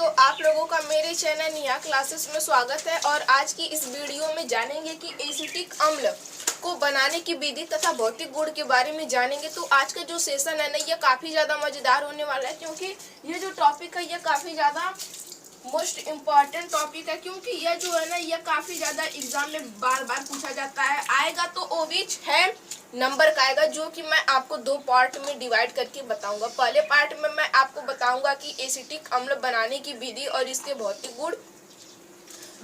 दोस्तों, आप लोगों का मेरे चैनल निया क्लासेस में स्वागत है। और आज की इस वीडियो में जानेंगे कि एसिटिक अम्ल को बनाने की विधि तथा भौतिक गुण के बारे में जानेंगे। तो आज का जो सेशन है ना, ये काफी ज्यादा मजेदार होने वाला है, क्योंकि ये जो टॉपिक है ये काफी ज्यादा मोस्ट इम्पॉर्टेंट टॉपिक है। क्योंकि यह जो है ना, यह काफी ज्यादा एग्जाम में बार बार पूछा जाता है। आएगा तो वो भी 6 नंबर का आएगा, जो कि मैं आपको 2 पार्ट में डिवाइड करके बताऊंगा। पहले पार्ट में मैं आपको बताऊंगा कि एसिटिक अम्ल बनाने की विधि और इसके भौतिक गुण।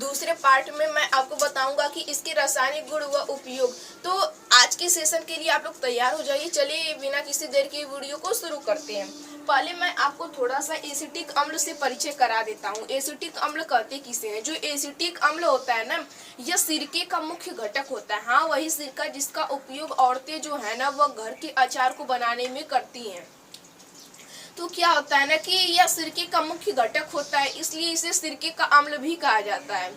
दूसरे पार्ट में मैं आपको बताऊंगा कि इसके रासायनिक गुण व उपयोग। तो आज के सेशन के लिए आप लोग तैयार हो जाइए। चलिए बिना किसी देर के वीडियो को शुरू करते हैं। पहले मैं आपको थोड़ा सा एसिटिक अम्ल से परिचय करा देता हूँ। एसिटिक अम्ल कहते किसे हैं? जो एसिटिक अम्ल होता है ना, यह सिरके का मुख्य घटक होता है। हाँ, वही सिरका जिसका उपयोग औरतें जो है ना, वह घर के अचार को बनाने में करती हैं। तो क्या होता है ना कि यह सिरके का मुख्य घटक होता है, इसलिए इसे सिरके का अम्ल भी कहा जाता है।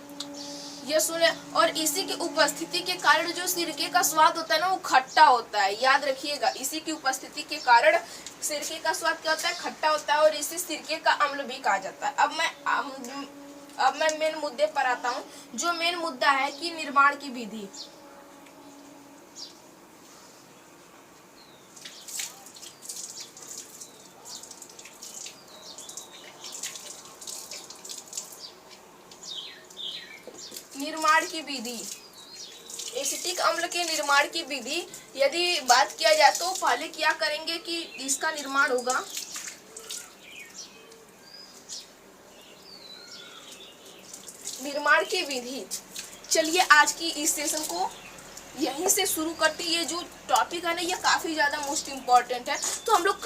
ये सुने। और इसी की उपस्थिति के कारण जो सिरके का स्वाद होता है ना, वो खट्टा होता है। याद रखिएगा, इसी की उपस्थिति के कारण सिरके का स्वाद क्या होता है? खट्टा होता है, और इसे सिरके का अम्ल भी कहा जाता है। अब मैं मेन मुद्दे पर आता हूँ। जो मेन मुद्दा है कि निर्माण की विधि। निर्माण की विधि, एसिटिक अम्ल के निर्माण की विधि यदि बात किया जाए तो पहले क्या करेंगे कि इसका निर्माण होगा। निर्माण की विधि। चलिए आज की इस सेशन को यहीं से शुरू करते। ये जो टॉपिक है ना, ये काफी ज्यादा मोस्ट इम्पोर्टेंट है। तो हम लोग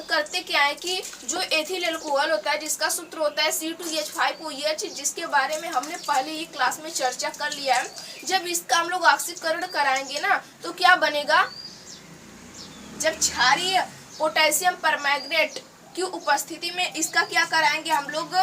करते क्या है कि जो एथिल अल्कोहल होता है, जिसका सूत्र होता है C2H5OH, जिसके बारे में हमने पहले ही क्लास में चर्चा कर लिया है। जब इसका हम लोग ऑक्सीकरण कराएंगे ना, तो क्या बनेगा? जब क्षारीय पोटेशियम परमैंगनेट की उपस्थिति में इसका क्या कराएंगे हम लोग?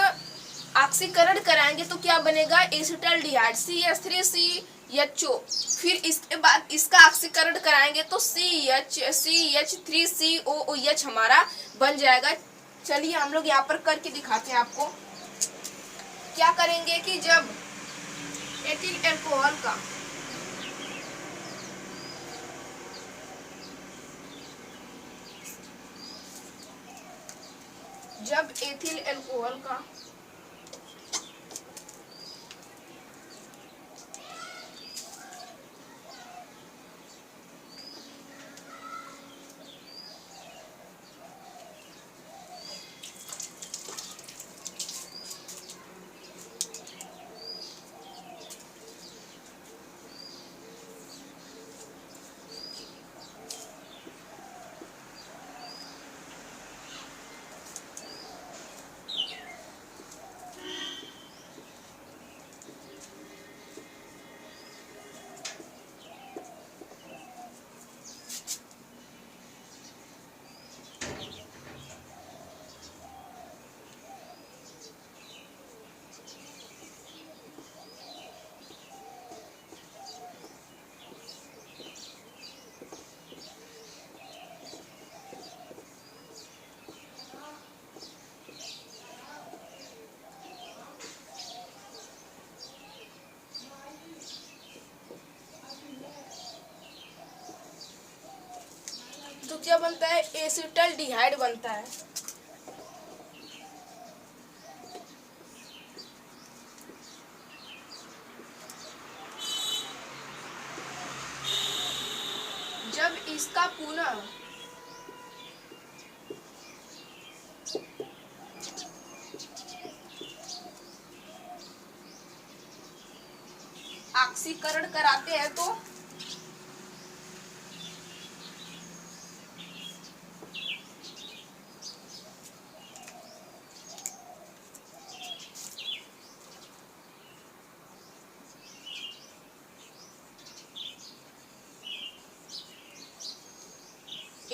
ऑक्सीकरण कराएंगे, तो क्या बनेगा? Acetaldehyde CH3CHO। फिर इसके बाद इसका ऑक्सीकरण कराएंगे तो CH3COOH हमारा बन जाएगा। चलिए हम लोग यहाँ पर करके दिखाते हैं आपको। क्या करेंगे कि जब एथिल अल्कोहल का तो क्या बनता है? एसिटाल्डिहाइड बनता है। जब इसका पुनः ऑक्सीकरण कराते हैं तो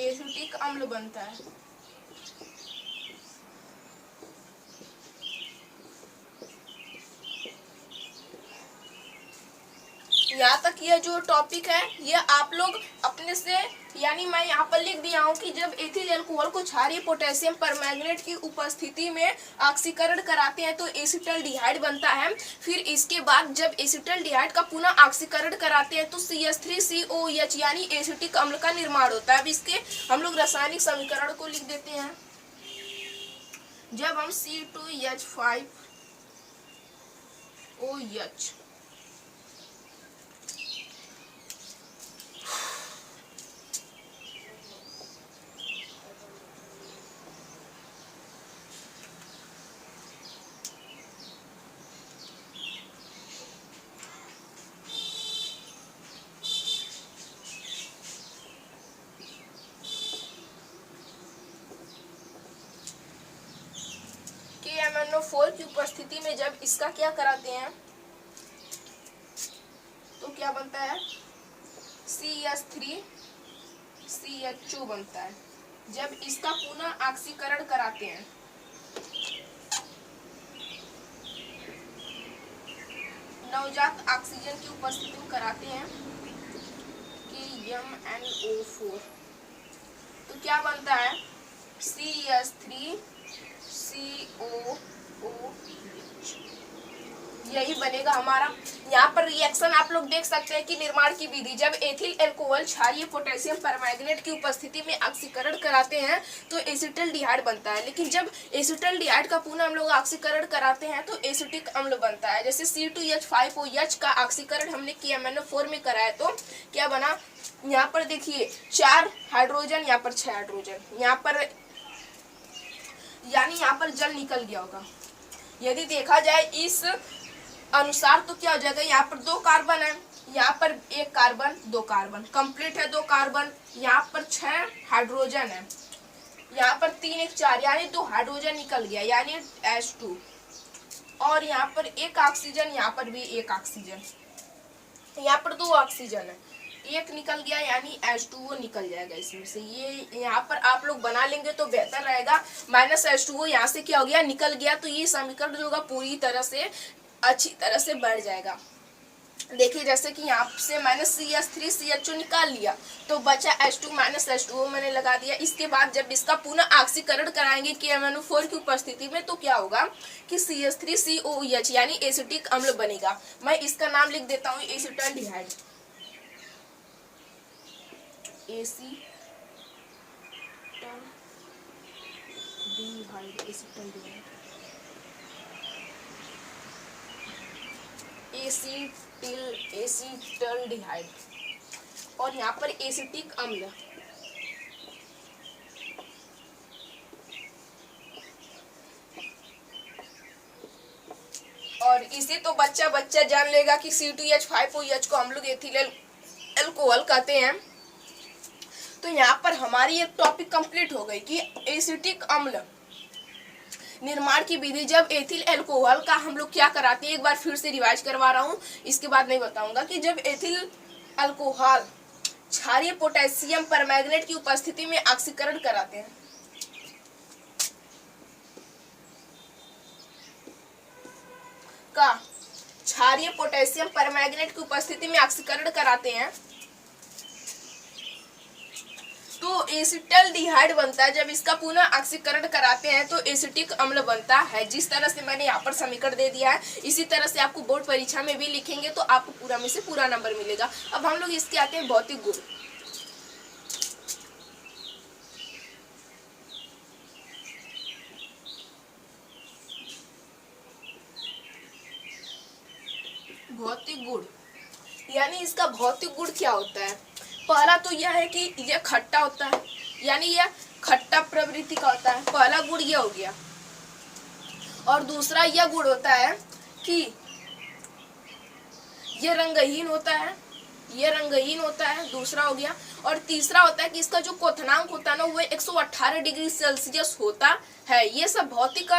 एसिटिक अम्ल बनता है। यहाँ तक यह जो टॉपिक है ये आप लोग अपने से, यानी मैं यहाँ पर लिख दिया हूँ कि जब एथिल अल्कोहल को क्षारीय पोटेशियम परमैंगनेट की उपस्थिति में ऑक्सीकरण कराते हैं तो एसिटल्डिहाइड बनता है। फिर इसके बाद जब एसिटल्डिहाइड का पुनः ऑक्सीकरण कराते हैं तो CH3COOH यानी एसिटिक अम्ल का निर्माण होता है। अब इसके हम लोग रासायनिक समीकरण को लिख देते हैं। जब हम C2H5OH KMnO4 की उपस्थिति में जब इसका क्या कराते हैं तो क्या बनता है, CH3CHO बनता है। जब इसका पुनः ऑक्सीकरण कराते हैं नवजात ऑक्सीजन की उपस्थिति में कराते हैं KMnO4 तो क्या बनता है, CH3COOH। यही बनेगा हमारा। यहाँ पर रिएक्शन आप लोग देख सकते हैं कि निर्माण की विधि, जब एथिल अल्कोहल क्षारीय पोटेशियम परमैंगनेट की उपस्थिति में ऑक्सीकरण कराते हैं तो एसिटल्डिहाइड बनता है। लेकिन जब एसिटल्डिहाइड का पुनः हम लोग ऑक्सीकरण कराते हैं तो एसिटिक अम्ल बनता है। जैसे C2H5OH का ऑक्सीकरण हमने KMnO4 में कराया तो क्या बना, यहाँ पर देखिए 4 हाइड्रोजन, यहाँ पर 6 हाइड्रोजन, यहाँ पर यानी यहाँ पर जल निकल गया होगा। यदि देखा जाए इस अनुसार तो क्या हो जाएगा, यहाँ पर 2 कार्बन है, यहाँ पर 1 कार्बन 2 कार्बन कंप्लीट है, 2 कार्बन, यहाँ पर 6 हाइड्रोजन है, यहाँ पर 3 1 4 यानी 2 हाइड्रोजन निकल गया यानी H2, और यहाँ पर 1 ऑक्सीजन, यहाँ पर भी 1 ऑक्सीजन, यहाँ पर 2 ऑक्सीजन है, 1 निकल गया यानी H2O निकल जाएगा इसमें से। ये यहाँ पर आप लोग बना लेंगे तो बेहतर रहेगा। -H2O यहाँ से क्या हो गया, निकल गया, तो ये समीकरण जो होगा पूरी तरह से अच्छी तरह से बढ़ जाएगा। देखिए जैसे कि यहाँ से मैंने CH3CHO निकाल लिया तो बचा H2 -H2O मैंने लगा दिया। इसके बाद जब इसका पुनः ऑक्सीकरण कराएंगे KMnO4 की उपस्थिति में तो क्या होगा कि CH3COOH यानी एसिटिक अम्ल बनेगा। मैं इसका नाम लिख देता हूँ एसिटल्डिहाइड, एसिटल्डिहाइड और यहाँ पर एसिटिक अम्ल। और इसे तो बच्चा जान लेगा कि C2H5OH को हम लोग एथिल अल्कोहल कहते हैं। तो यहाँ पर हमारी एक टॉपिक कंप्लीट हो गई कि एसिटिक अम्ल निर्माण की विधि। जब एथिल अल्कोहल का हम लोग क्या कराते हैं, एक बार फिर से रिवाइज करवा रहा हूँ, इसके बाद नहीं बताऊंगा कि जब एथिल अल्कोहल क्षारीय पोटेशियम परमैंगनेट की उपस्थिति में ऑक्सीकरण कराते हैं क्षारीय पोटेशियम परमैंगनेट की उपस्थिति में ऑक्सीकरण कराते हैं तो एसिटल्डिहाइड बनता है। जब इसका पुनः ऑक्सीकरण कराते हैं तो एसिटिक अम्ल बनता है। जिस तरह से मैंने यहाँ पर समीकरण दे दिया है इसी तरह से आपको बोर्ड परीक्षा में भी लिखेंगे तो आपको पूरा में से पूरा नंबर मिलेगा। अब हम लोग इसके आते हैं भौतिक गुण। भौतिक गुण यानी इसका भौतिक गुण क्या होता है। पहला तो यह है कि यह खट्टा होता है, यानी यह खट्टा प्रवृत्ति का होता है, पहला गुण यह हो गया। और दूसरा यह गुण होता है कि यह रंगहीन होता है, यह रंगहीन होता है, दूसरा हो गया। और तीसरा होता है कि इसका जो क्वथनांक होता है ना वो 118 डिग्री सेल्सियस होता है। ये सब भौतिक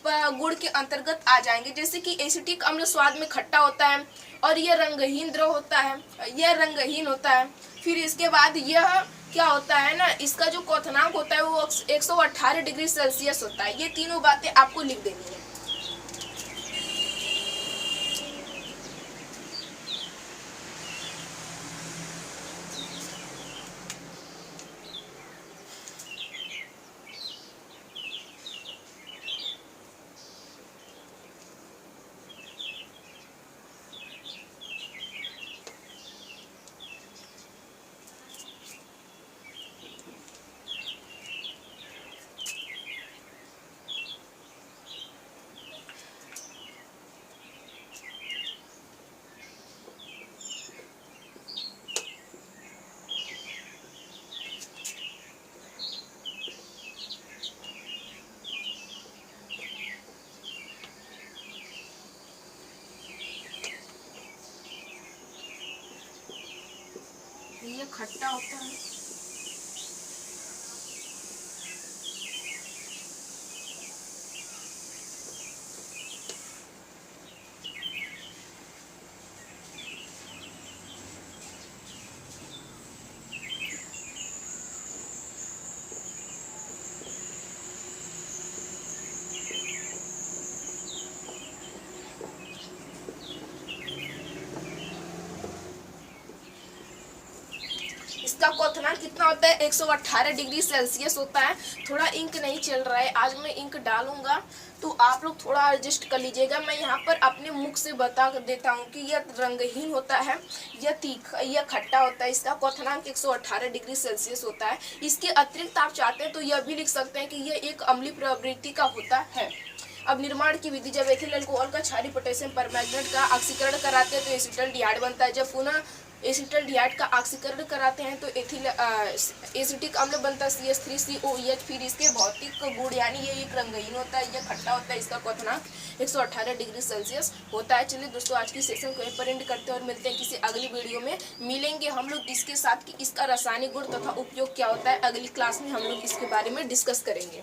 गुण के अंतर्गत आ जाएंगे। जैसे कि एसिटिक अम्ल स्वाद में खट्टा होता है और यह रंगहीन द्रव होता है, यह रंगहीन होता है। फिर इसके बाद यह क्या होता है ना, इसका जो क्वथनांक होता है वो 118 डिग्री सेल्सियस होता है। ये तीनों बातें आपको लिख देनी है। ये खट्टा होता है। इसका क्वथनांक कितना होता है? 118 डिग्री सेल्सियस होता है। थोड़ा इंक नहीं चल रहा है, आज मैं इंक डालूंगा तो आप लोग थोड़ा एडजस्ट कर लीजिएगा। मैं यहाँ पर अपने मुख से बता देता हूँ कि यह रंगहीन होता है, यह तीखा, यह खट्टा होता है। इसका क्वथनांक 118 डिग्री सेल्सियस होता है। इसके अतिरिक्त आप चाहते हैं तो यह भी लिख सकते हैं कि यह एक अम्लीय प्रवृत्ति का होता है। अब निर्माण की विधि, जब एथिल अल्कोहल का क्षारीय पोटेशियम परमैंगनेट का ऑक्सीकरण कराते हैं तो एसिटल्डिहाइड बनता है। जब पुनः एसिटल्डिहाइड का ऑक्सीकरण कराते हैं तो एसिटिक अम्ल बनता है CH3COOH। फिर इसके भौतिक गुण यानी ये एक रंगहीन होता है, यह खट्टा होता है। इसका क्वथनांक 118 डिग्री सेल्सियस होता है। चलिए दोस्तों, आज की सेशन को यहीं पर एंड करते हैं और मिलते हैं किसी अगली वीडियो में। मिलेंगे हम लोग इसके साथ कि इसका रासायनिक गुण तथा उपयोग क्या होता है। अगली क्लास में हम लोग इसके बारे में डिस्कस करेंगे।